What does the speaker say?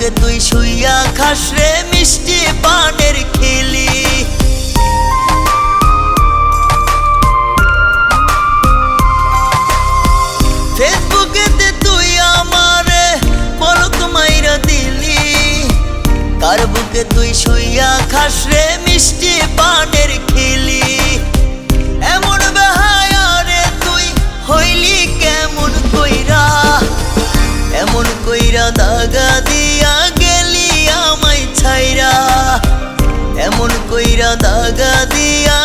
বুকে তুই শুইয়া খাস রে মিষ্টি পানের খিলি। ফেসবুকেতে তুই আমারে পলক মাইরা দিলি, কার বুকে তুই শুইয়া খাস রে মিষ্টি পানের খিলি। এমন বেহায়া রে তুই হইলি কেমন কইরা, এমন কইরা দাগা দিয়া গেলি আমায় ছাইরা, এমন কইরা দাগা দিয়া